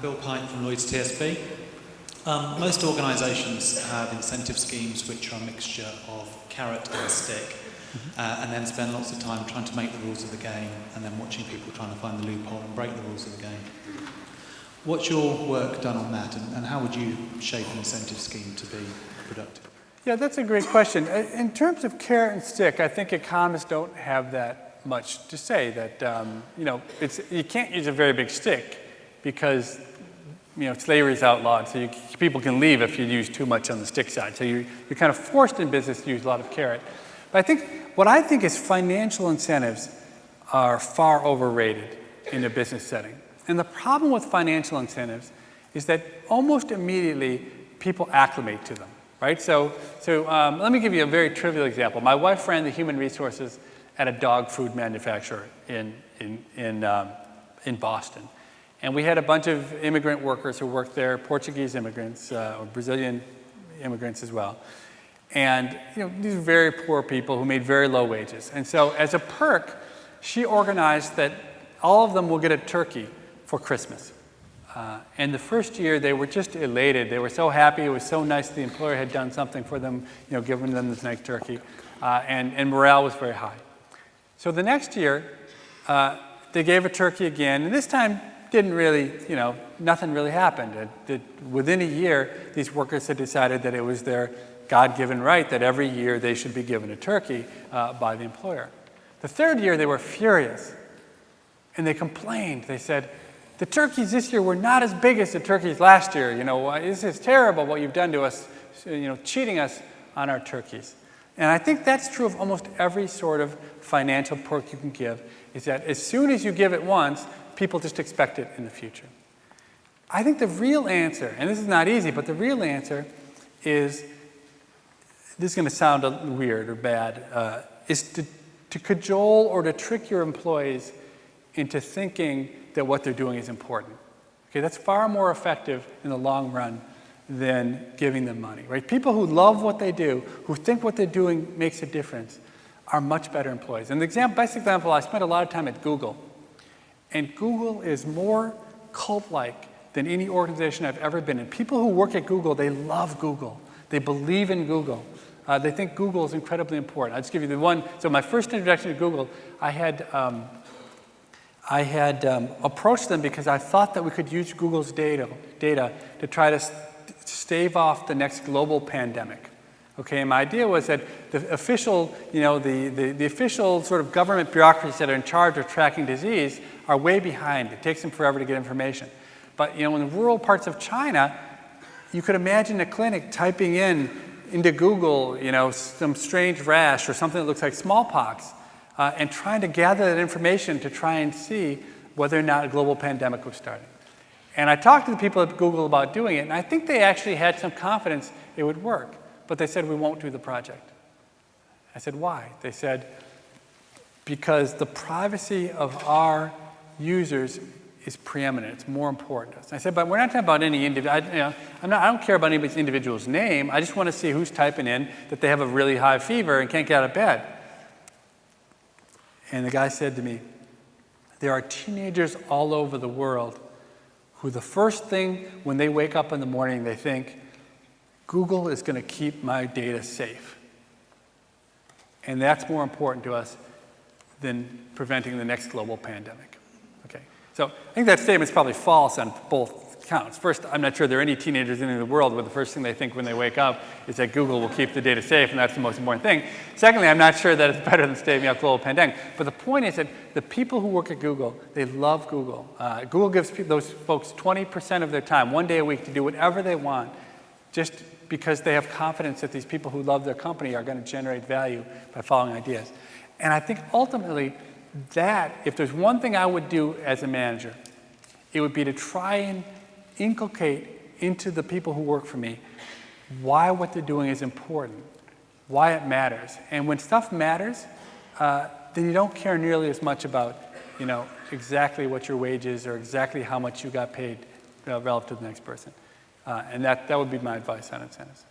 Bill Pint from Lloyd's TSB. Most organisations have incentive schemes which are a mixture of carrot and stick, and then spend lots of time trying to make the rules of the game and then watching people trying to find the loophole and break the rules of the game. What's your work done on that, and how would you shape an incentive scheme to be productive? Yeah, that's a great question. In terms of carrot and stick, I think economists don't have that much to say. That you can't use a very big stick because slavery is outlawed, so people can leave if you use too much on the stick side. So you're kind of forced in business to use a lot of carrot. But what I think is financial incentives are far overrated in a business setting. And the problem with financial incentives is that almost immediately people acclimate to them, right? So let me give you a very trivial example. My wife ran the human resources at a dog food manufacturer in Boston. And we had a bunch of immigrant workers who worked there, Portuguese immigrants, or Brazilian immigrants as well. And these are very poor people who made very low wages. And so as a perk, she organized that all of them will get a turkey for Christmas. And the first year, they were just elated. They were so happy. It was so nice the employer had done something for them, giving them this nice turkey. And morale was very high. So the next year, they gave a turkey again. And this time, didn't really, nothing really happened. Within a year, these workers had decided that it was their God-given right that every year they should be given a turkey by the employer. The third year, they were furious. And they complained. They said, the turkeys this year were not as big as the turkeys last year. This is terrible what you've done to us, cheating us on our turkeys. And I think that's true of almost every sort of financial perk you can give, is that as soon as you give it once, people just expect it in the future. I think the real answer, and this is not easy, but the real answer is, this is going to sound weird or bad, is to cajole or to trick your employees into thinking that what they're doing is important. Okay, that's far more effective in the long run than giving them money, right? People who love what they do, who think what they're doing makes a difference, are much better employees. And the best example, I spent a lot of time at Google. And Google is more cult-like than any organization I've ever been in. People who work at Google, they love Google. They believe in Google. They think Google is incredibly important. I'll just give you the one. So my first introduction to Google, I had approached them because I thought that we could use Google's data to try to stave off the next global pandemic. Okay, and my idea was that the official, the official sort of government bureaucracies that are in charge of tracking disease are way behind. It takes them forever to get information. But in the rural parts of China, you could imagine a clinic typing into Google, some strange rash or something that looks like smallpox, and trying to gather that information to try and see whether or not a global pandemic was starting. And I talked to the people at Google about doing it, and I think they actually had some confidence it would work. But they said, we won't do the project. I said, why? They said, because the privacy of our users is preeminent. It's more important to us. I said, but we're not talking about any individual. I don't care about anybody's individual's name. I just want to see who's typing in that they have a really high fever and can't get out of bed. And the guy said to me, there are teenagers all over the world who the first thing when they wake up in the morning, they think, Google is going to keep my data safe. And that's more important to us than preventing the next global pandemic. Okay. So I think that statement is probably false on both counts. First, I'm not sure there are any teenagers in the world where the first thing they think when they wake up is that Google will keep the data safe, and that's the most important thing. Secondly, I'm not sure that it's better than staving off global pandemic. But the point is that the people who work at Google, they love Google. Google gives those folks 20% of their time, 1 day a week, to do whatever they want, just because they have confidence that these people who love their company are going to generate value by following ideas. And I think ultimately that, if there's one thing I would do as a manager, it would be to try and inculcate into the people who work for me why what they're doing is important, why it matters. And when stuff matters, then you don't care nearly as much about, exactly what your wage is or exactly how much you got paid relative to the next person. And that would be my advice on incentives.